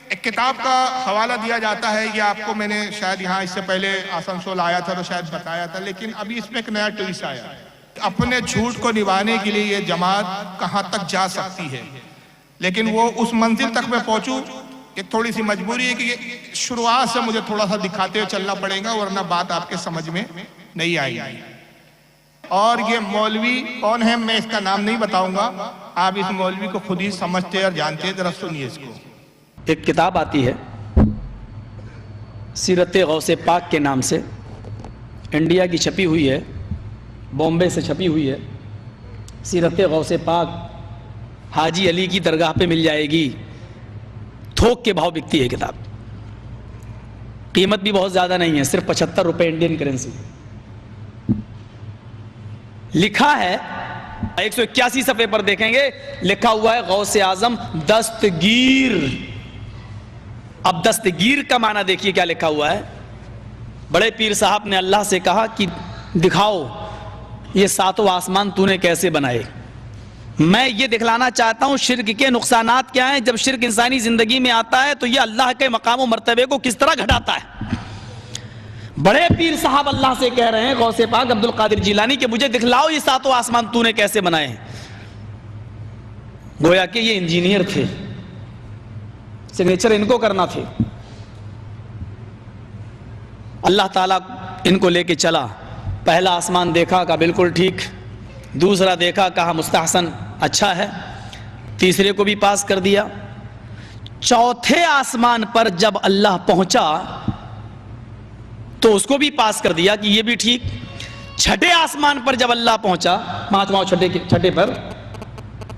एक किताब का हवाला दिया जाता है, ये आपको मैंने शायद यहाँ इससे पहले आसनसोल आया था तो शायद बताया था, लेकिन अभी इसमें एक नया ट्विस्ट आया। अपने झूठ को निभाने के लिए ये जमात कहाँ तक जा सकती है, लेकिन वो उस मंजिल तक मैं पहुंचूं, एक थोड़ी सी मजबूरी है कि शुरुआत से मुझे थोड़ा सा दिखाते हुए चलना पड़ेगा, वरना बात आपके समझ में नहीं आएगी। और ये मौलवी कौन है, मैं इसका नाम नहीं बताऊंगा, आप इस मौलवी को खुद ही समझते और जानते हैं, जरा सुनिए इसको। एक किताब आती है सीरत गौसे पाक के नाम से, इंडिया की छपी हुई है, बॉम्बे से छपी हुई है। सीरत गौसे पाक हाजी अली की दरगाह पे मिल जाएगी, थोक के भाव बिकती है किताब, कीमत भी बहुत ज़्यादा नहीं है, सिर्फ 75 रुपये इंडियन करेंसी। लिखा है 181 सफ़े पर देखेंगे, लिखा हुआ है गौसे आजम दस्तगीर। अब दस्तगीर का माना देखिए क्या लिखा हुआ है। बड़े पीर साहब ने अल्लाह से कहा कि दिखाओ ये सातों आसमान तूने कैसे बनाए। मैं ये दिखलाना चाहता हूं शिर्क के नुकसानात क्या हैं। जब शिर्क इंसानी जिंदगी में आता है तो ये अल्लाह के मकाम और मर्तबे को किस तरह घटाता है। बड़े पीर साहब अल्लाह से कह रहे हैं, गौसे पाक अब्दुल कादिर जिलानी, कि मुझे दिखलाओ ये सातों आसमान तूने कैसे बनाए। गोया कि ये इंजीनियर थे, सिग्नेचर इनको करना थे। अल्लाह ताला इनको लेके चला, पहला आसमान देखा, कहा बिल्कुल ठीक, दूसरा देखा, कहा मुस्तहसन, अच्छा है, तीसरे को भी पास कर दिया। चौथे आसमान पर जब अल्लाह पहुंचा तो उसको भी पास कर दिया कि ये भी ठीक। छठे आसमान पर जब अल्लाह पहुंचा, पांचवां छठे पर,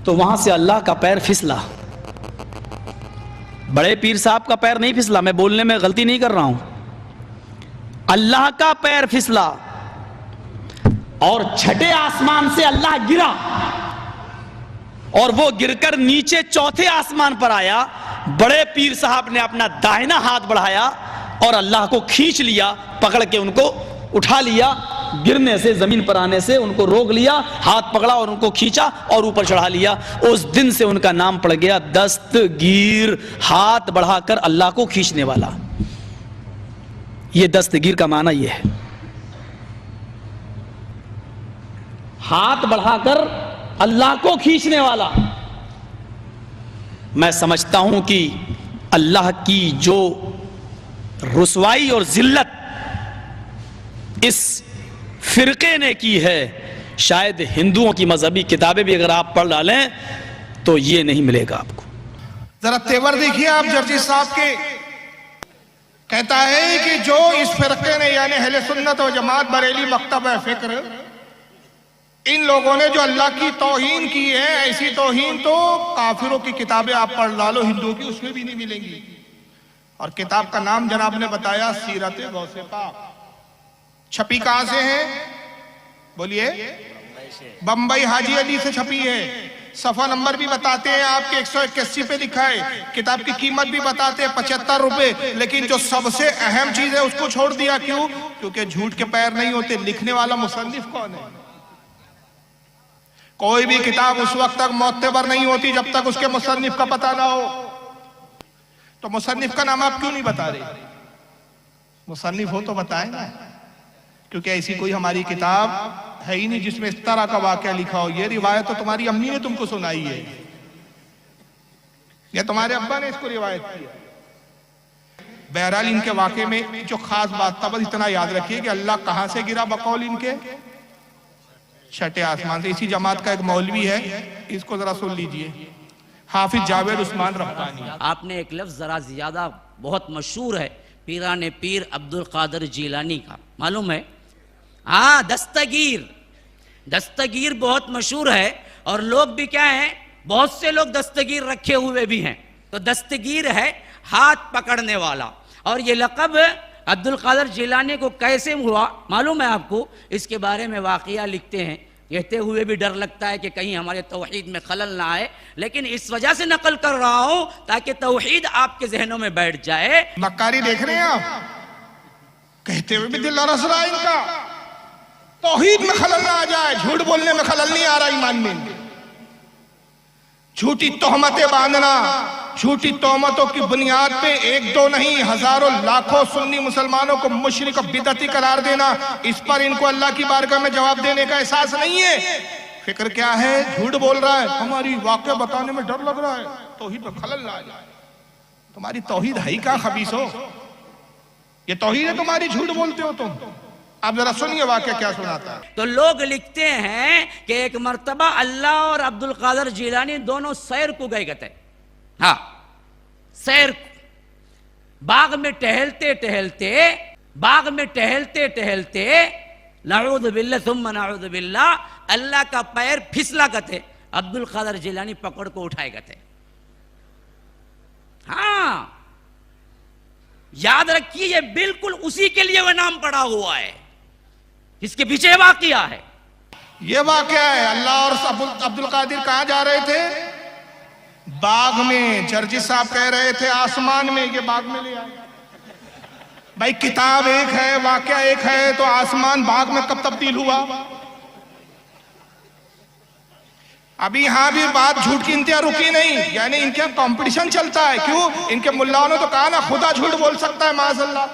तो वहां से अल्लाह का पैर फिसला। बड़े पीर साहब का पैर नहीं फिसला, मैं बोलने में गलती नहीं कर रहा हूं, अल्लाह का पैर फिसला और छठे आसमान से अल्लाह गिरा और वो गिरकर नीचे चौथे आसमान पर आया। बड़े पीर साहब ने अपना दाहिना हाथ बढ़ाया और अल्लाह को खींच लिया, पकड़ के उनको उठा लिया, गिरने से, जमीन पर आने से उनको रोक लिया, हाथ पकड़ा और उनको खींचा और ऊपर चढ़ा लिया। उस दिन से उनका नाम पड़ गया दस्तगीर, हाथ बढ़ाकर अल्लाह को खींचने वाला। ये दस्तगीर का माना यह है, हाथ बढ़ाकर अल्लाह को खींचने वाला। मैं समझता हूं कि अल्लाह की जो रुसवाई और जिल्लत इस फिरके ने की है, शायद हिंदुओं की मजहबी किताबें भी अगर आप पढ़ डालें तो ये नहीं मिलेगा आपको। जरा तेवर देखिए आप जर्जी साहब के। कहता है कि जो इस फिरके ने यानी अहले सुन्नत व जमात बरेली मकतब फिक्र, इन लोगों ने जो अल्लाह की तौहीन की है, ऐसी तौहीन तो काफिरों की किताबें आप पढ़ डालो हिंदुओं की, उसमें भी नहीं मिलेंगी। और किताब का नाम जनाब ने बताया सीरत गौसे पाक। छपी कहां से है बोलिए? बंबई हाजी अली से छपी है। सफा नंबर भी बताते हैं आपके 181 पे लिखा है। किताब की कीमत भी बताते हैं 75 रुपए। लेकिन जो सबसे अहम चीज है उसको छोड़ दिया, क्यों? क्योंकि झूठ के पैर नहीं होते। लिखने वाला मुसन्निफ कौन है? कोई भी किताब उस वक्त तक मोतबर नहीं होती जब तक उसके मुसन्निफ का पता ना हो। तो मुसन्निफ का नाम आप क्यों नहीं बता रहे? मुसन्निफ हो तो बताए ना, क्योंकि ऐसी कोई हमारी किताब है ही नहीं जिसमें इस तरह का वाकया लिखा हो। ये रिवायत तो तुम्हारी अम्मी ने तुमको सुनाई है या तुम्हारे अब्बा ने इसको रिवायत किया। बहरहाल इनके वाकये में जो खास बात था, बस इतना याद रखिए कि अल्लाह कहां से गिरा बकौल इनके? छठे आसमान से। इसी जमात का एक मौलवी है, इसको जरा सुन लीजिए, हाफिज जावेद उस्मान रब्बानी। आपने एक लफ्ज जरा ज्यादा बहुत मशहूर है, पीराने पीर अब्दुल कादिर जिलानी का, मालूम है? हाँ, दस्तगीर। दस्तगीर बहुत मशहूर है और लोग भी क्या हैं, बहुत से लोग दस्तगीर रखे हुए भी हैं। तो दस्तगीर है हाथ पकड़ने वाला। और ये लक़ब अब्दुल कादिर जिलानी को कैसे हुआ मालूम है आपको? इसके बारे में वाक़िया लिखते हैं। कहते हुए भी डर लगता है कि कहीं हमारे तौहीद में खलल ना आए, लेकिन इस वजह से नकल कर रहा हूं ताकि तौहीद आपके जहनों में बैठ जाए। मक्कारी देख रहे हैं आप? कहते हुए भी दिल रस रहा है इनका, तौहीद में खलल ना आ जाए। झूठ बोलने में खलल नहीं आ रहा ईमान में। झूठी तोहमतें बांधना, झूठी तोहमतों की बुनियाद पे एक दो नहीं हजारों लाखों सुन्नी मुसलमानों को मुशरिक और बिदअती करार देना, इस पर इनको अल्लाह की बारगाह में जवाब देने का एहसास नहीं है। फिक्र क्या है? झूठ बोल रहा है, हमारी वाक़या बताने में डर लग रहा है, तौहीद में खलल ना आ जाए। तुम्हारी तौहीद है ही क्या खबीसो? ये तौहीद है तुम्हारी? झूठ बोलते हो तुम। आप जरा सुनिए वाक़या क्या सुनाता है। तो लोग लिखते हैं कि एक मर्तबा अल्लाह और अब्दुल कादर जिलानी दोनों सैर को गए थे। हाँ, सैर बाग में टहलते टहलते नऊज़ बिल्लाह सुम्मा नऊज़ बिल्लाह, अल्लाह का पैर फिसला गए, अब्दुल कादर जिलानी पकड़ को उठाए गए। हाँ, याद रखिए, ये बिल्कुल उसी के लिए वह नाम पड़ा हुआ है, इसके पीछे वाकया है। ये वाकया है। अल्लाह और अब्दुल कादिर कहां जा रहे थे? बाग में। जर्जी साहब कह रहे थे आसमान में, ये बाग में ले आए। भाई किताब एक है, वाकया एक है, तो आसमान बाग में कब तब्दील हुआ? अभी यहां भी बात झूठ की इंतहा रुकी नहीं, यानी इनके कंपटीशन चलता है। क्यों? इनके मुल्लाओं ने तो कहा ना खुदा झूठ बोल सकता है माज़अल्लाह।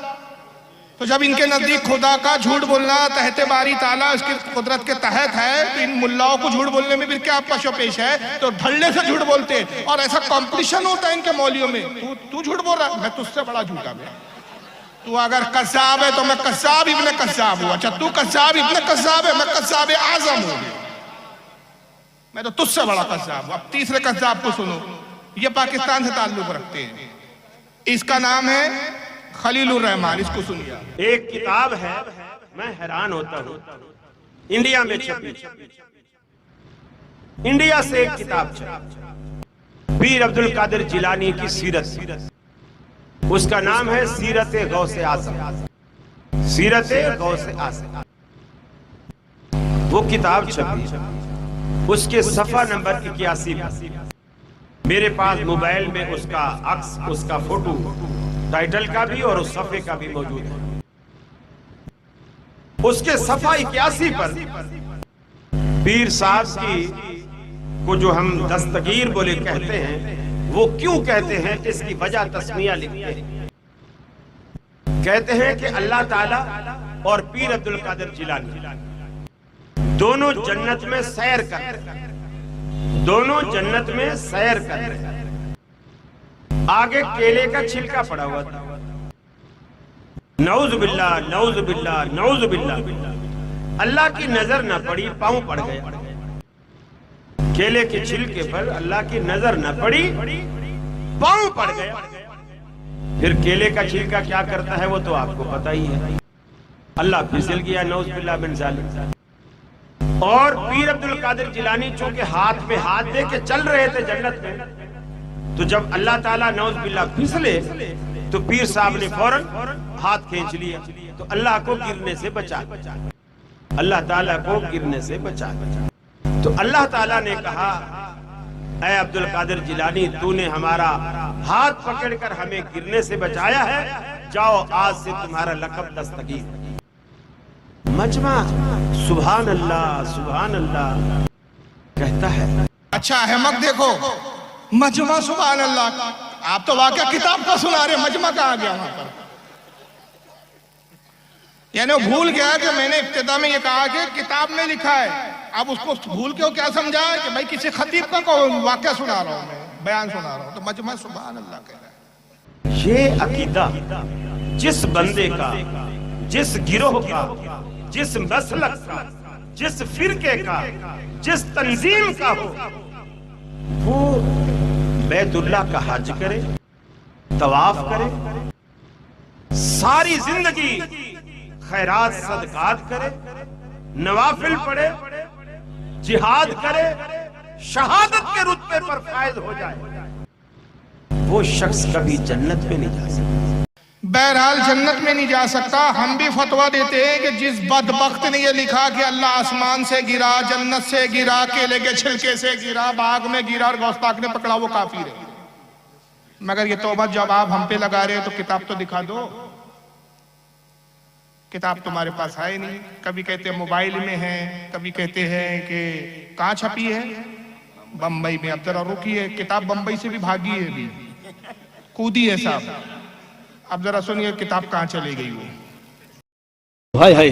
तो जब इनके नजदीक खुदा का झूठ बोलना तहते बारी ताला उसकी कुदरत के तहत है, तो इन मुल्लाओं को झूठ बोलने में भी क्या पशो पेश है? तो धड़ल्ले से झूठ बोलते हैं और ऐसा कंपटीशन होता है इनके मौलियों में। तू झूठ बोल रहा है, मैं तुझसे बड़ा झूठा हूं। तू अगर कज़्ज़ाब है तो मैं कज़्ज़ाब इब्ने कज़्ज़ाब हूं। अच्छा, तू कज़्ज़ाब इब्ने कज़्ज़ाब है, मैं कज़्ज़ाब आज़म हूं। मैं तो तुझसे बड़ा कज़्ज़ाब हूं। अब तीसरे कज़्ज़ाब को सुनो, ये पाकिस्तान से ताल्लुक रखते हैं। इसका नाम है खलीलुर रहमान। इसको सुनिए। एक किताब है, मैं हैरान होता हूँ, इंडिया में छपी। इंडिया से एक किताब छपी, पीर अब्दुल कादिर जिलानी की सीरत। उसका नाम है सीरत गौसे आज़म। सीरत गौसे आज़म वो किताब छपी। उसके सफा नंबर 81 मेरे पास मोबाइल में उसका अक्स, उसका फोटो, टाइटल का भी और उस सफे का भी मौजूद है। उसके सफा 81 पर पीर साहब की को जो हम दस्तगीर बोले कहते हैं, वो क्यों कहते हैं इसकी वजह तस्मिया लिखते हैं। कहते हैं कि अल्लाह ताला और पीर अब्दुल कादिर जिलानी दोनों जन्नत में सैर कर, दोनों जन्नत में सैर कर। आगे केले का छिलका पड़ा हुआ था। नऊज़ बिल्लाह, नऊज़ बिल्लाह, नऊज़ बिल्लाह। अल्लाह की नजर न पड़ी, पांव पड़ गया। केले के छिलके पर अल्लाह की नजर न पड़ी, पांव पड़ गया। फिर केले का छिलका क्या करता है वो तो आपको पता ही है। अल्लाह फिसल गया, नऊज़ बिल्लाह मिन ज़ालिक। और पीर अब्दुल कादिर जिलानी चूंकि हाथ में हाथ दे के चल रहे थे जन्नत में, तो जब अल्लाह ताला नऊज़ बिल्लाह फिसले तो पीर साहब ने फौरन हाथ खींच लिया, तो अल्लाह को गिरने से बचा, अल्लाह ताला को गिरने से बचा। तो अल्लाह ताला ने कहा, ऐ अब्दुल कादिर जिलानी, तूने हमारा हाथ पकड़कर हमें गिरने से बचाया है, जाओ आज से तुम्हारा लक़ब दस्तगीर। मजमा सुभान अल्लाह कहता है। अच्छा अहमद देखो, मजमा सुभान अल्लाह। आप तो वाकया किताब का सुना रहे, मजमा कहाँ आ गया वहां पर? यानी वो भूल गया कि मैंने इब्तिदा में ये कहा कि किताब में लिखा है। अब उसको भूल के वो क्या समझा कि भाई किसी खतीब का वाकया सुना रहा हूं, मैं बयान सुना रहा हूं। तो मजमा सुभान अल्लाह कह रहा है। ये अकीदा जिस बंदे का, जिस गिरोह का, जिस मसलक का, जिस फिरके का, जिस तंजीम का हो, वो बैतुल्लाह का हज करे, तवाफ करे, सारी जिंदगी खैरात सदकात करे, नवाफिल पढ़े, जिहाद करे, शहादत के रुतबे पर फायज हो जाए, वो शख्स कभी जन्नत में नहीं जा सकता। बहरहाल जन्नत में नहीं जा सकता। हम भी फतवा देते हैं कि जिस बदबख्त ने ये लिखा कि अल्लाह आसमान से गिरा, जन्नत से गिरा, केले के छिलके से गिरा, बाग में गिरा और गौस्ताख ने पकड़ा, वो काफिर है। मगर ये तौबा जब आप हम पे लगा रहे हैं तो किताब तो दिखा दो। किताब तुम्हारे पास है नहीं। कभी कहते हैं मोबाइल में है, कभी कहते हैं कि कहाँ छपी है। बम्बई में। अब जरा रुकिए, किताब बम्बई से भी भागी है, भी कूदी है साहब। अब जरा सुनिए किताब कहाँ चली गई वो। हाय हाय,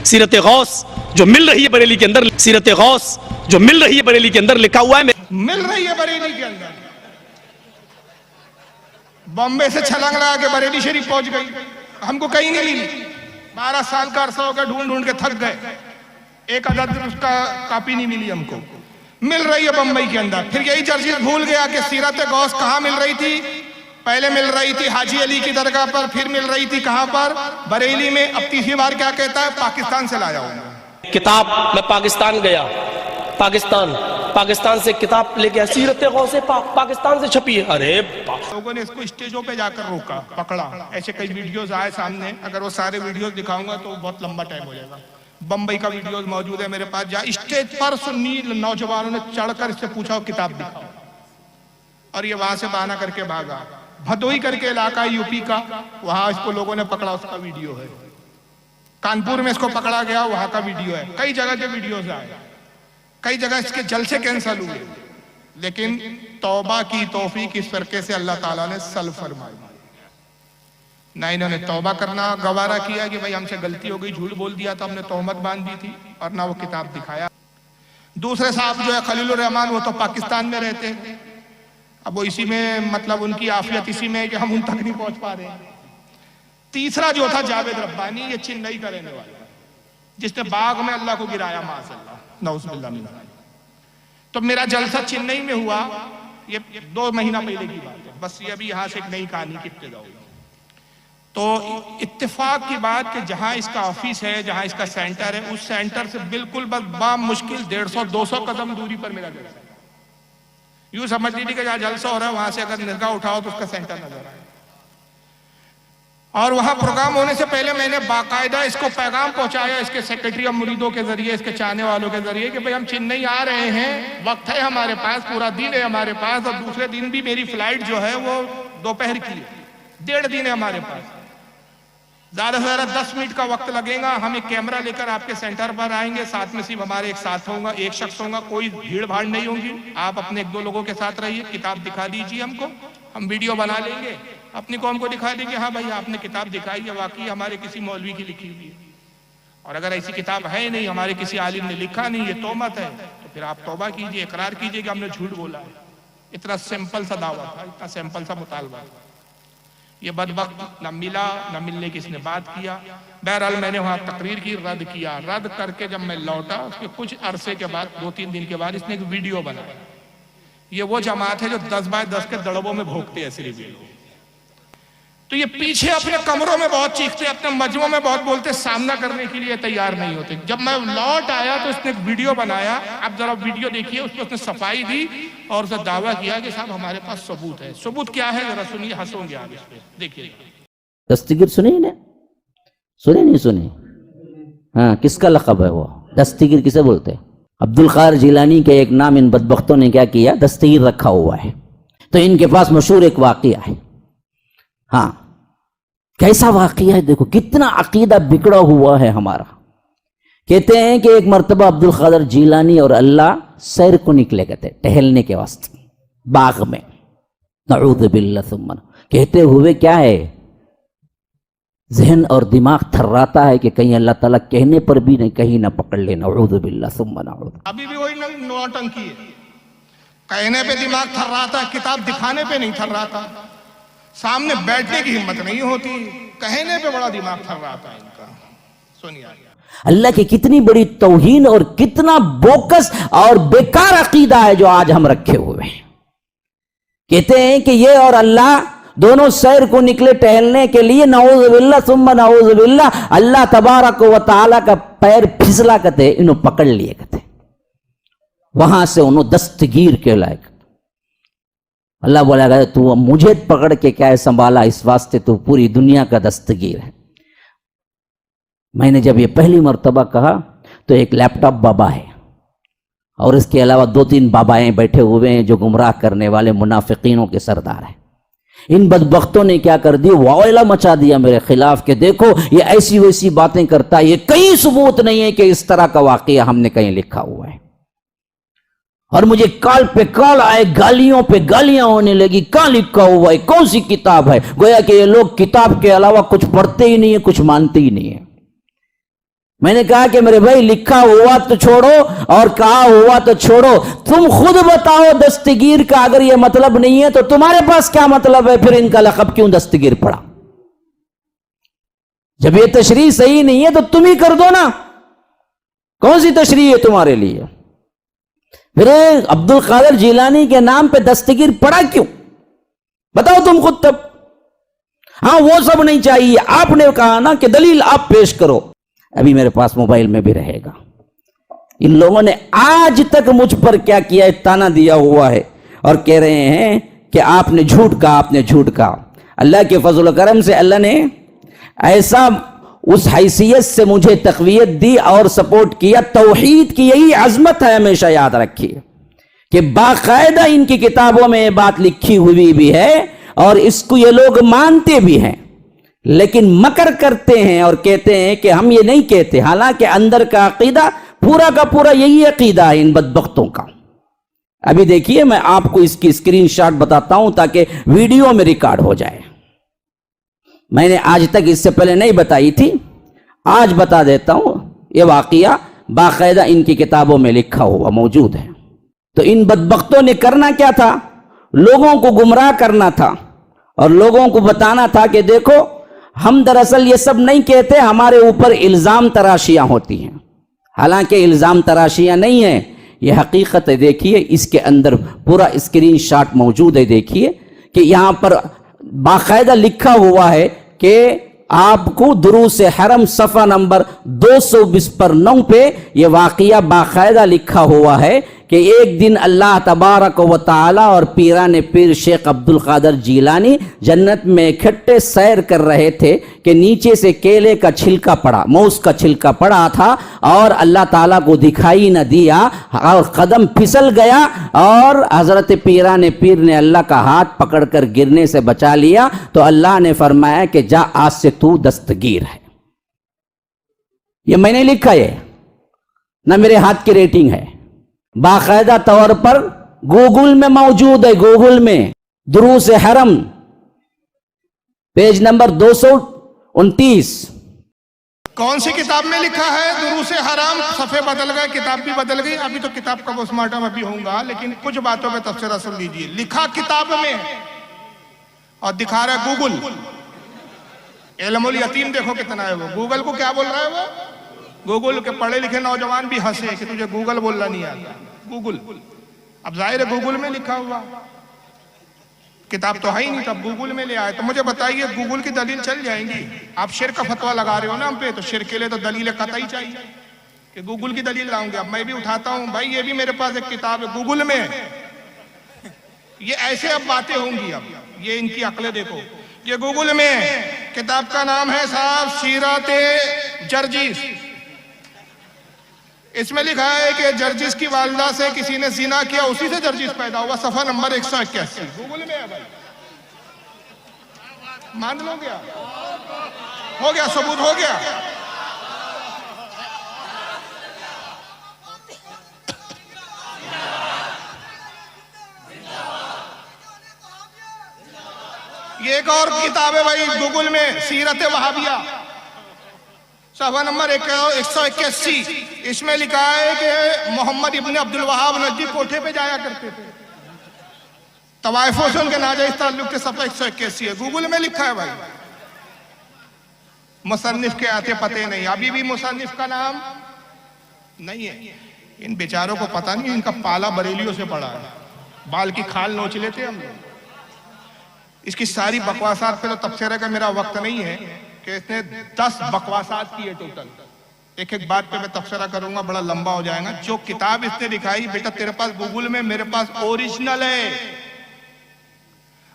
सीरत गौस जो मिल रही है बरेली के अंदर, सीरत गौस जो मिल रही है बरेली के अंदर लिखा हुआ है, मिल रही है बरेली के अंदर। बॉम्बे से छलांग लगा के बरेली शरीफ पहुंच गई, हमको कहीं नहीं मिली। 12 साल का अरसा हो गया, ढूंढ ढूंढ के थक गए, एक अदद उसका कॉपी नहीं मिली हमको। मिल रही है बम्बई के अंदर। फिर यही जर्जी भूल गया कि सीरत गौस कहाँ मिल रही थी। पहले मिल रही थी हाजी अली की दरगाह पर, फिर मिल रही थी कहाँ पर, बरेली में। अब तीसरी बार क्या कहता है, पाकिस्तान से लाया हूं किताब। मैं पाकिस्तान गया, पाकिस्तान से किताब लेके आया, सीरत गौस से पाकिस्तान से छपी है। अरे लोगों ने इसको स्टेजों पे जाकर रोका, पकड़ा। ऐसे कई वीडियोस आए सामने, अगर वो सारे वीडियोस दिखाऊंगा तो बहुत लंबा टाइम हो जाएगा। बम्बई का वीडियोस मौजूद है मेरे पास, जहाँ स्टेज पर सुन्नी नौजवानों ने चढ़कर इससे पूछा किताब दिखाओ, और ये वहां से बहाना करके भागा। भदोई करके इलाका यूपी का, वहां इसको लोगों ने पकड़ा, उसका वीडियो है। कानपुर में इसको पकड़ा गया, वहां का वीडियो है। कई जगह के वीडियोस आए, कई जगह इसके जलसे कैंसिल हुए, लेकिन तौबा की तौफीक इस फिरके से अल्लाह ताला ने सल फरमाई। ना इन्होंने तौबा करना गवारा किया कि भाई हमसे गलती हो गई, झूठ बोल दिया था, हमने तोहमत बांध दी थी, और ना वो किताब दिखाया। दूसरे साहब जो है खलीलुर रहमान, वो तो पाकिस्तान में रहते हैं। अब वो इसी में, मतलब उनकी आफियत इसी में है कि हम उन तक नहीं पहुंच पा रहे हैं। तीसरा जो था जावेद रब्बानी, ये चेन्नई का रहने वाला, जिसने बाग में अल्लाह को गिराया, माशअल्लाह, नऊज़ुबिल्लाह मिन ज़ालिक। तो मेरा जलसा चेन्नई में हुआ, ये 2 महीना पहले की बात है। बस ये अभी यहाँ से एक नई कहानी की इब्तिदा हुई। तो इत्तेफाक की बात कि जहाँ इसका ऑफिस है, जहाँ इसका सेंटर है, उस सेंटर से बिल्कुल बस बामुश्किल 150-200 कदम दूरी पर मेरा जलसा है। यूं समझ लीजिए कि जहाँ जलसा हो रहा है वहां से अगर निगाह उठाओ तो उसका सेंटर नजर आए। और वहां प्रोग्राम होने से पहले मैंने बाकायदा इसको पैगाम पहुंचाया, इसके सेक्रेटरी और मुरीदों के जरिए, इसके चाहने वालों के जरिए, कि भाई हम चेन्नई आ रहे हैं, वक्त है हमारे पास, पूरा दिन है हमारे पास, और दूसरे दिन भी मेरी फ्लाइट जो है वो दोपहर की है, 1.5 दिन है हमारे पास। ज्यादा से ज्यादा 10 मिनट का वक्त लगेगा। हम एक कैमरा लेकर आपके सेंटर पर आएंगे, साथ में सिर्फ हमारे एक साथ होगा, एक शख्स होगा, कोई भीड़ भाड़ नहीं होगी। आप अपने 1-2 लोगों के साथ रहिए, किताब दिखा दीजिए हमको, हम वीडियो बना लेंगे, अपनी कौम को दिखा देंगे, हाँ भाई आपने किताब दिखाई है, वाकई हमारे किसी मौलवी की लिखी हुई है। और अगर ऐसी किताब है नहीं, हमारे किसी आलिम ने लिखा नहीं, ये तोहमत है, तो फिर आप तौबा कीजिए, इकरार कीजिए कि हमने झूठ बोला है। इतना सिंपल सा दावा था, इतना सिंपल सा मुतालबा था। ये बदबख्त न मिला, न मिलने की इसने बात किया। बहरहाल मैंने वहां तकरीर की, रद्द किया। रद्द करके जब मैं लौटा, उसके कुछ अरसे के बाद, 2-3 दिन के बाद, इसने एक वीडियो बनाया। ये वो जमात है जो 10 बाय 10 के दड़बों में भोगते हैं सिर्फ ये लोग। तो ये पीछे अपने कमरों में बहुत चीखते, अपने मजमों में बहुत बोलते, सामना करने के लिए तैयार नहीं होते। जब मैं लौट आया तो इसने एक वीडियो बनाया। अब जरा वीडियो देखिए, उसमें उसने सफाई दी और उसने दावा किया कि साहब हमारे पास सबूत है। सबूत क्या है जरा सुनिए, हंसोगे आप इस पे, देखिए। दस्तगीर सुनी ना? सुनी नहीं सुनी? हाँ, किसका लक़ब है वो? दस्तगीर किसे बोलते हैं? अब्दुल कादिर जिलानी के एक नाम इन बदबख्तों ने क्या किया, दस्तगीर रखा हुआ है। तो इनके पास मशहूर एक वाक़िया है। हाँ, कैसा वाक़िया है देखो, कितना अकीदा बिगड़ा हुआ है हमारा। कहते हैं कि एक मर्तबा अब्दुल कादिर जिलानी और अल्लाह सैर को निकले गए थे, टहलने के वास्ते बाग में। नऊज़ु बिल्लाह सुम्मा। कहते हुए क्या है, जहन और दिमाग थर्राता है कि कहीं अल्लाह ताला कहने पर भी नहीं, कहीं ना पकड़ ले। नऊज़ु बिल्लाह सुम्मा नऊज़ु। अभी भी वही नौटंकी है, कहने पे दिमाग थर्राता, किताब दिखाने पे नहीं थर्राता, सामने बैठने की हिम्मत नहीं होती, कहने पे बड़ा दिमाग थर्राता है इनका। सुनिए अल्लाह की कितनी बड़ी तौहीन और कितना बोकस और बेकार अकीदा है जो आज हम रखे हुए हैं। कहते हैं कि ये और अल्लाह दोनों सैर को निकले टहलने के लिए, नऊज़ु बिल्लाह सुम्मा नऊज़ु बिल्लाह, अल्लाह तबारक व तआला का पैर फिसला करते, इन्हों पकड़ लिए करते, वहां से उन्होंने दस्तगीर कहलाए। अल्लाह बोलेगा तू मुझे पकड़ के क्या है संभाला, इस वास्ते तू पूरी दुनिया का दस्तगीर है। मैंने जब ये पहली मर्तबा कहा तो एक लैपटॉप बाबा है और इसके अलावा 2-3 बाबाएं बैठे हुए हैं जो गुमराह करने वाले मुनाफिकीनों के सरदार हैं। इन बदबख्तों ने क्या कर दिया, वायला मचा दिया मेरे खिलाफ कि देखो ये ऐसी वैसी बातें करता है, ये कहीं सबूत नहीं है कि इस तरह का वाकया हमने कहीं लिखा हुआ है। और मुझे कॉल पे कॉल आए, गालियों पे गालियां होने लगी। कहां लिखा हुआ है, कौन सी किताब है? गोया कि ये लोग किताब के अलावा कुछ पढ़ते ही नहीं है, कुछ मानते ही नहीं है। मैंने कहा कि मेरे भाई, लिखा हुआ तो छोड़ो और कहा हुआ तो छोड़ो, तुम खुद बताओ दस्तगीर का अगर ये मतलब नहीं है तो तुम्हारे पास क्या मतलब है? फिर इनका लक़ब क्यों दस्तगीर पड़ा? जब ये तशरीह सही नहीं है तो तुम ही कर दो ना। कौन सी तशरीह है तुम्हारे लिए? फिर अब्दुल कादिर जिलानी के नाम पे दस्तगीर पड़ा क्यों? बताओ तुम खुद तब। हाँ, वो सब नहीं चाहिए। आपने कहा ना कि दलील आप पेश करो, अभी मेरे पास मोबाइल में भी रहेगा। इन लोगों ने आज तक मुझ पर क्या किया है, ताना दिया हुआ है और कह रहे हैं कि आपने झूठ कहा, आपने झूठ कहा। अल्लाह के फजल करम से अल्लाह ने ऐसा उस हैसियत से मुझे तक़वियत दी और सपोर्ट किया। तौहीद की यही अजमत है, हमेशा याद रखिए कि बाकायदा इनकी किताबों में ये बात लिखी हुई भी है और इसको ये लोग मानते भी हैं, लेकिन मकर करते हैं और कहते हैं कि हम ये नहीं कहते, हालांकि अंदर का अकीदा पूरा का पूरा यही अकीदा है इन बदबख्तों का। अभी देखिए, मैं आपको इसकी स्क्रीनशॉट बताता हूं ताकि वीडियो में रिकॉर्ड हो जाए। मैंने आज तक इससे पहले नहीं बताई थी, आज बता देता हूं। यह वाकया बाकायदा इनकी किताबों में लिखा हुआ मौजूद है। तो इन बदबख्तों ने करना क्या था? लोगों को गुमराह करना था और लोगों को बताना था कि देखो, हम दरअसल ये सब नहीं कहते, हमारे ऊपर इल्ज़ाम तराशियां होती हैं। हालांकि इल्ज़ाम तराशियां नहीं है, ये हकीकत है। देखिए, इसके अंदर पूरा स्क्रीनशॉट मौजूद है। देखिए कि यहां पर बाकायदा लिखा हुआ है कि आपको दुरूस हरम सफ़ा नंबर 220 पर 9 पे यह वाक़या बाकायदा लिखा हुआ है कि एक दिन अल्लाह तबारक व तआला और पीरान पीर शेख अब्दुल कादिर जिलानी जन्नत में इकट्ठे सैर कर रहे थे कि नीचे से केले का छिलका पड़ा, मौस का छिलका पड़ा था और अल्लाह ताला को दिखाई न दिया और कदम फिसल गया और हजरत पीरान पीर ने अल्लाह का हाथ पकड़कर गिरने से बचा लिया। तो अल्लाह ने फरमाया कि जा, आज से तू दस्तगीर है। ये मैंने लिखा है ना, मेरे हाथ की रेटिंग है, बाकायदा तौर पर गूगल में मौजूद है। गूगल में दुरूस हरम पेज नंबर 229। कौन सी किताब में लिखा है दुरूस हराम? सफ़े बदल गए, किताब भी बदल गई। अभी तो किताब का पोस्टमार्टम अभी होगा, लेकिन कुछ बातों में तफसीर सुन लीजिए। लिखा किताब में है और दिखा रहा है गूगल। इल्मुल यतीम देखो कितना है वो। गूगल को क्या बोल रहा है वो? गूगल के पढ़े लिखे नौजवान भी हंसे कि तुझे गूगल बोलना नहीं आता। गूगल, अब जाहिर है गूगल में लिखा हुआ, किताब तो है ही नहीं, तब गूगल में ले आए। तो मुझे बताइए, गूगल की दलील चल जाएंगी? आप शिर का फतवा लगा रहे हो ना हम पे, तो शिर के लिए तो दलील कतई चाहिए कि गूगल की दलील लाऊंगे। अब मैं भी उठाता हूं भाई, ये भी मेरे पास एक किताब है गूगल में। ये ऐसे अब बातें होंगी। अब ये इनकी अक्लें देखो। ये गूगल में किताब का नाम है साहब सीरत जर्जिस। इसमें लिखा है कि जर्जिस की वालिदा से किसी ने जिना किया, उसी से जर्जिस पैदा हुआ। सफा नंबर 181 गूगल में है भाई। मान लो, क्या हो गया? सबूत हो गया। ये एक और किताब है भाई गूगल में, सीरत वहाबिया, सफ़ा नंबर 181। इसमें लिखा है कि मोहम्मद इब्न अब्दुल वहाब नजदी कोठे पे जाया करते थे, तवाइफों से उनके नाजायज ताल्लुक के। सफ़ा 181 है, गूगल में लिखा है भाई। मुसन्निफ के आते पते नहीं, अभी भी मुसन्निफ का नाम नहीं है। इन बेचारों को पता नहीं, इनका पाला बरेलियों से पड़ा है। बाल की खाल नोच लेते हम लोग। इसकी सारी बकवासात पे तो तबसरे का मेरा वक्त नहीं है कि इसने 10 बकवासात की है टोटल। एक एक बात पे मैं तबसरा करूंगा, बड़ा लंबा हो जाएगा। जो किताब इसने दिखाई बेटा, तेरे पास गूगल में, मेरे पास ओरिजिनल है।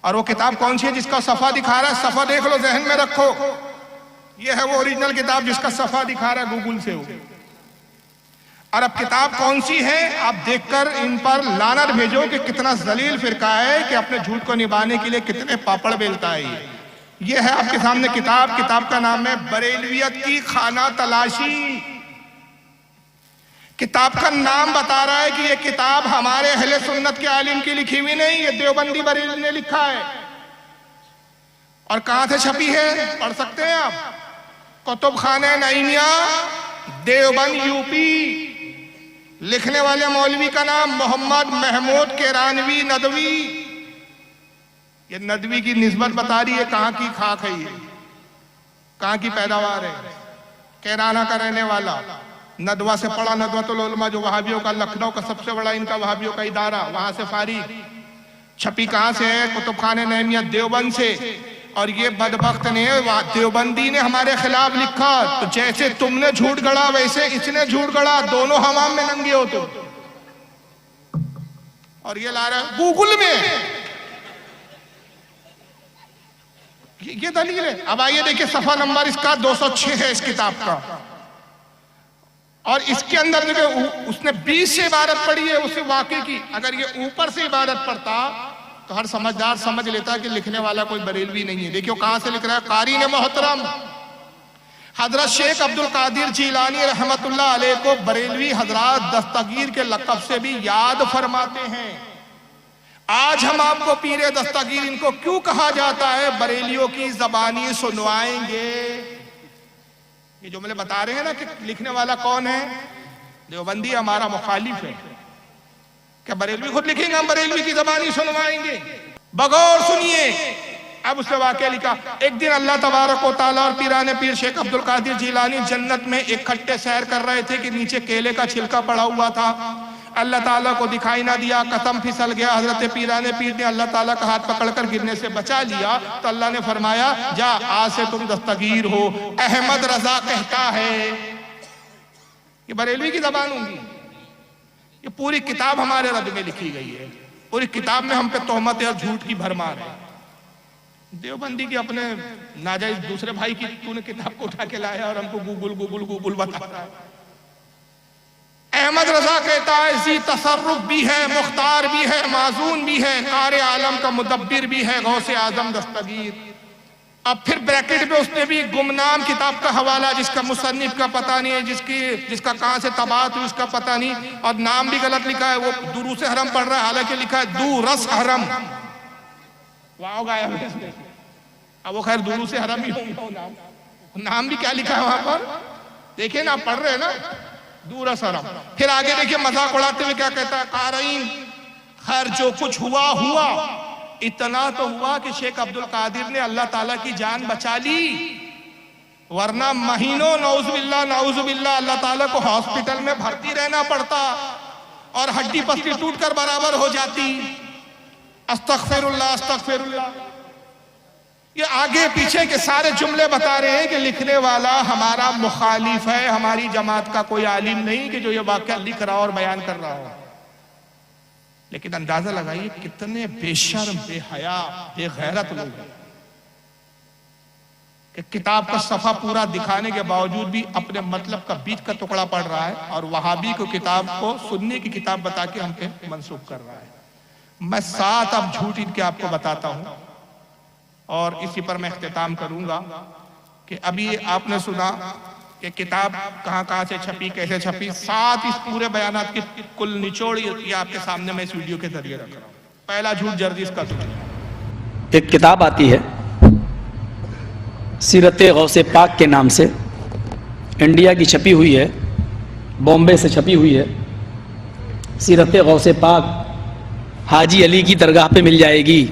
और वो किताब कौन सी है जिसका सफा दिखा रहा है? सफा देख लो, जहन में रखो। ये है वो ओरिजिनल किताब जिसका सफा दिखा रहा है गूगल से वो। और अब किताब कौन सी है आप देखकर इन पर लानत भेजो कि कितना जलील फिरका है, कि अपने झूठ को निभाने के लिए कितने पापड़ बेलता है। ये है आपके सामने किताब। किताब का नाम है बरेलवियत की खाना तलाशी। किताब का नाम बता रहा है कि ये किताब हमारे अहले सुन्नत के आलिम की लिखी हुई नहीं, ये देवबंदी बरेली ने लिखा है। और कहां से छपी है पढ़ सकते हैं आप, कुतुब खाने नईमिया देवबंद यूपी। लिखने वाले मौलवी का नाम मोहम्मद महमूद केरानवी नदवी। ये नदवी की निस्बत बता रही है कहां की खाक है, ये कहां की पैदावार है। कैराना का रहने वाला, नदवा से पढ़ा, नदवतुल उलमा जो वहाबियों का, लखनऊ का सबसे बड़ा इनका वहाबियों का इदारा, वहां से फारिग। छपी कहां से है? कुतुब खाने नईमिया देवबंद से। और ये बदबख्त ने, देवबंदी ने हमारे खिलाफ लिखा। तो जैसे तुमने झूठ गढ़ा वैसे इसने झूठ गढ़ा, दोनों हमाम में नंगे हो तुम। और ये ला रहा है गूगल में, ये दलील है। अब आइए देखिए सफा नंबर इसका 206 है इस किताब का। और इसके अंदर देखिए उसने 20 से इबारत पढ़ी है उस वाक़े की। अगर ये ऊपर से इबारत पढ़ता तो हर समझदार समझ लेता कि लिखने वाला कोई बरेलवी नहीं है। देखियो कहां से लिख रहा है। कारी ने मोहतरम हजरत शेख अब्दुल कादिर जीलानी रहमतुल्लाह अलैह को बरेलवी हजरात दस्तगीर के लक़ब से भी याद फरमाते हैं। आज हम आपको पीरे दस्तगीर इनको क्यों कहा जाता है, बरेलियों की जबानी सुनवाएंगे। ये जुमले बता रहे हैं ना कि लिखने वाला कौन है, देवबंदी हमारा मुखालिफ है। क्या बरेलवी खुद लिखेंगे, हम बरेलवी की जबानी सुनवाएंगे। बगौर सुनिए अब उसने वाकया लिखा। एक दिन अल्लाह तबारक व तआला और पीराने पीर शेख अब्दुल कादिर जीलानी जन्नत में इकट्ठे सैर कर रहे थे कि नीचे केले का छिलका पड़ा हुआ था। अल्लाह ताला को दिखाई ना दिया, कदम फिसल गया। हजरत पीराने पीर ने अल्लाह ताला का हाथ पकड़कर गिरने से बचा लिया। तो अल्लाह ने फरमाया, जा आज से तुम दस्तगीर हो। अहमद रजा कहता है, ये बरेलवी की जबान होंगी। ये पूरी किताब हमारे रद में लिखी गई है। पूरी किताब में हम पे तोहमत और झूठ की भरमार है। देवबंदी की अपने नाजायज दूसरे भाई की तूने किताब को उठा के लाया और हमको गूगल गूगल गूगल बता रहा है। अहमद रजा कहता है, जी तसर्रुफ भी है, मुख्तार भी है, माजून भी है, कार आलम का मुदब्बिर भी है, गौसे आजम दस्तगीर। अब फिर ब्रैकेट में उसने भी गुमनाम किताब का हवाला, जिसका मुसन्निफ का पता नहीं है, जिसका कहां से तबात हुई उसका पता नहीं, और नाम भी गलत लिखा है। वो दुरूस हरम पढ़ रहा है, हालांकि लिखा है दूरस हरम। वहां गाया है। अब वो खैर दुरूस हरम ही होगा, नाम भी क्या लिखा है वहां पर देखिए ना, पढ़ रहे हैं ना, दूरस हरम। फिर आगे देखिए मजाक उड़ाते हुए क्या कहता है, कारीन खैर जो कुछ हुआ हुआ, इतना तो हुआ कि शेख अब्दुल कादिर ने अल्लाह ताला की जान बचा ली, वरना महीनों नौजुबिल्लाह अल्लाह ताला को हॉस्पिटल में भर्ती रहना पड़ता और हड्डी पसली टूटकर बराबर हो जाती। अस्तगफिरुल्लाह अस्तगफिरुल्लाह। ये आगे पीछे के सारे जुमले बता रहे हैं कि लिखने वाला हमारा मुखालिफ है, हमारी जमात का कोई आलिम नहीं कि जो ये वाक़या लिख रहा और बयान कर रहा हो। लेकिन अंदाजा लगाइए कितने बेशर्म, बेहया, बेगैरत लोग हैं कि किताब का सफा पूरा दिखाने के बावजूद भी अपने मतलब का बीच का टुकड़ा पढ़ रहा है और वहाबी को किताब को सुन्नी की किताब बता के हम पे मंसूब कर रहा है। मैं 7 अब झूठ इनके आपको बताता हूं और इसी पर मैं इख्तिताम करूंगा कि अभी आपने सुना कि किताब कहां से छपी, कैसे छपी। 7 इस पूरे बयानात की कुल निचोड़ ये आपके सामने मैं इस वीडियो के जरिए रख रहा हूं। पहला झूठ जर्जिस का सुनिए। एक किताब आती है सीरत गौसे पाक के नाम से, इंडिया की छपी हुई है, बॉम्बे से छपी हुई है। सीरत गौसे पाक हाजी अली की दरगाह पे मिल जाएगी,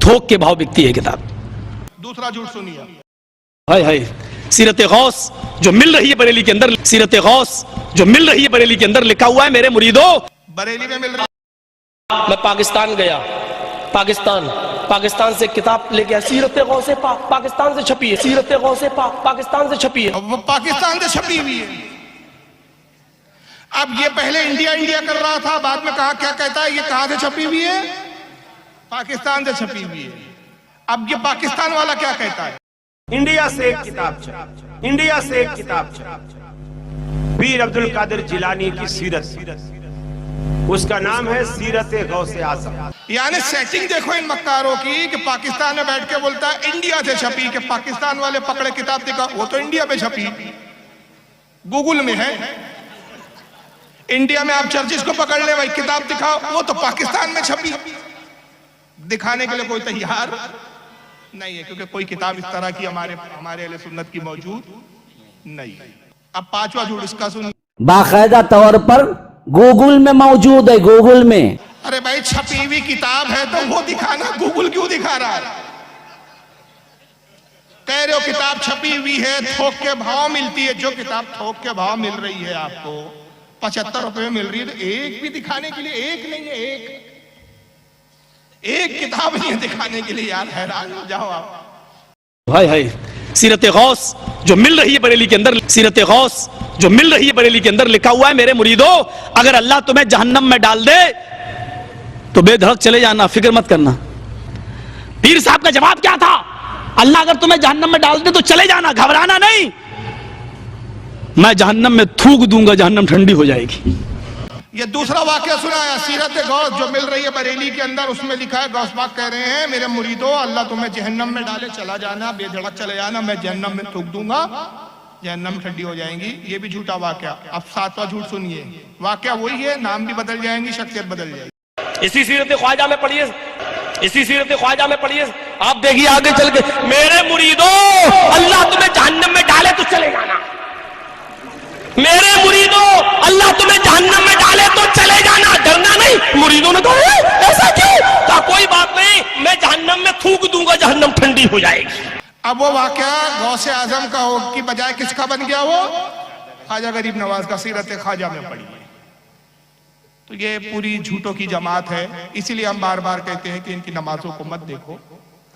थोक के भाव बिकती है किताब। दूसरा झूठ सुनिए। हाय हाय, सीरत गौस जो मिल रही है बरेली के अंदर, सीरत गौस जो मिल रही है बरेली के अंदर, लिखा हुआ है मेरे मुरीदो बरेली में मिल रही है। मैं पाकिस्तान गया, पाकिस्तान से किताब लेके आया, सीरत गौसे पाक पाकिस्तान से छपी है, सीरत गौसे पाक पाकिस्तान से छपी है। वो पाकिस्तान से छपी हुई है। अब ये पहले इंडिया कर रहा था, बाद में कहा क्या कहता है, ये कहां से छपी हुई है, पाकिस्तान से छपी हुई है। अब ये पाकिस्तान वाला क्या कहता है, इंडिया से एक किताब छपी, इंडिया से एक किताब छपी, पीर अब्दुल कादिर जिलानी की सीरत, उसका नाम है सीरत गौसे आज़म। यानी सेटिंग देखो इन मक्कारों की कि पाकिस्तान में बैठ के बोलता है इंडिया से छपी, कि पाकिस्तान वाले पकड़े किताब दिखा, वो तो इंडिया में छपी, गूगल में है। इंडिया में आप चर्चिस को पकड़ ले, भाई किताब दिखाओ, वो तो पाकिस्तान में छपी, दिखाने के लिए कोई तैयार नहीं है, क्योंकि कोई किताब इस तरह की हमारे अहले सुन्नत की मौजूद नहीं। अब पांचवा झूठ इसका सुन, बाकायदा तौर पर गूगल में मौजूद है, गूगल में। अरे भाई छपी हुई किताब है तो वो दिखाना, गूगल क्यों दिखा रहा है? कह रहे हो किताब छपी हुई है, थोक के भाव मिलती है, जो किताब थोक के भाव मिल रही है आपको 75 रुपए में मिल रही है, तो एक भी दिखाने के लिए एक नहीं है, एक किताब नहीं है दिखाने के लिए, यार हैरान हो जाओ आप। हाय हाय, सीरत गौस जो मिल रही है बरेली के अंदर, सीरत गौस जो मिल रही है बरेली के अंदर लिखा हुआ है, मेरे मुरीदों अगर अल्लाह तुम्हें जहन्नम में डाल दे तो बेधड़क चले जाना, फिक्र मत करना। पीर साहब का जवाब क्या था? अल्लाह अगर तुम्हें जहन्नम में डाल दे तो चले जाना, घबराना नहीं, मैं जहन्नम में थूक दूंगा, जहन्नम ठंडी हो जाएगी। ये दूसरा वाक्य सुनाया, सीरत गौस जो मिल रही है बरेली के अंदर, उसमें लिखा है गौस पाक कह रहे हैं मेरे मुरीदों अल्लाह तुम्हें जहन्नम में डाले चला जाना, बेधड़क चले जाना, मैं जहन्नम में थूक दूंगा, जहन्नम ठंडी हो जाएंगी। ये भी झूठा वाक्य। अब सातवां झूठ सुनिए, वाक्य वही है, नाम भी बदल जाएंगी, शख्सियत बदल जाएगी। इसी सीरत ख्वाजा में पढ़िए, इसी सीरत ख्वाजा में पढ़िए, आप देखिए आगे चल के, मेरे मुरीदों अल्लाह तुम्हें जहन्नम में डाले तो चले जाना, मेरे मुरीदों अल्लाह तुम्हें जहन्नम में डाले तो चले जाना, डरना नहीं। मुरीदों ने कहा ऐसा क्यों? कहा कोई बात नहीं, मैं जहन्नम में थूक दूंगा, जहन्नम ठंडी हो जाएगी। अब वो वाक्य गौसे आजम का हो की बजाय किसका बन गया? वो ख्वाजा गरीब नवाज का, सीरत ख्वाजा में पढ़ी। तो ये पूरी झूठों की जमात है, इसीलिए हम बार बार कहते हैं कि इनकी नमाजों को मत देखो।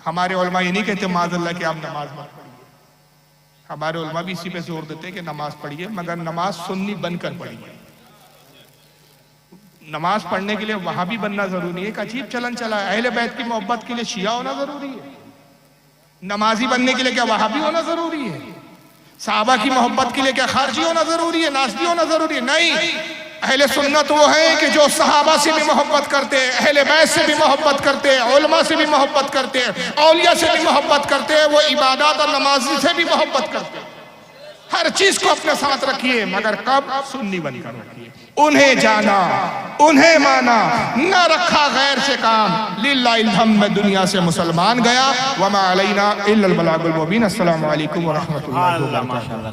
हमारे उलमा ये नहीं कहते माज़अल्लाह कि आप नमाज मत पढ़िए, हमारे उलमा भी इसी पे जोर देते हैं कि नमाज पढ़िए, मगर नमाज सुन्नी बनकर पढ़िए। नमाज पढ़ने के लिए वहां भी बनना जरूरी है, एक अजीब चलन चला है, अहले बैत की मोहब्बत के लिए शिया होना जरूरी है, नमाजी बनने के लिए क्या वहाबी होना जरूरी है? साहबा की मोहब्बत के लिए क्या खारजी होना जरूरी है, नासबी होना जरूरी है? नहीं, अहले सुन्नत वो है कि जो सहाबा से भी मोहब्बत करते हैं, अहले बैत से भी मोहब्बत करते हैं, उलमा से भी मोहब्बत करते हैं, औलिया से भी मोहब्बत करते हैं, वो इबादत और नमाजी से भी मोहब्बत करते हैं। हर चीज को अपने साथ रखिए, मगर कब? सुन्नी बनकर रखिए। उन्हें जाना, उन्हें माना, न रखा गैर से काम। लिल्लाहिल हम्द में दुनिया से मुसलमान गया, वमा अलैना इल्लल बलागुल मुबीन। अस्सलामु अलैकुम व रहमतुल्लाहि व बरकातुहू।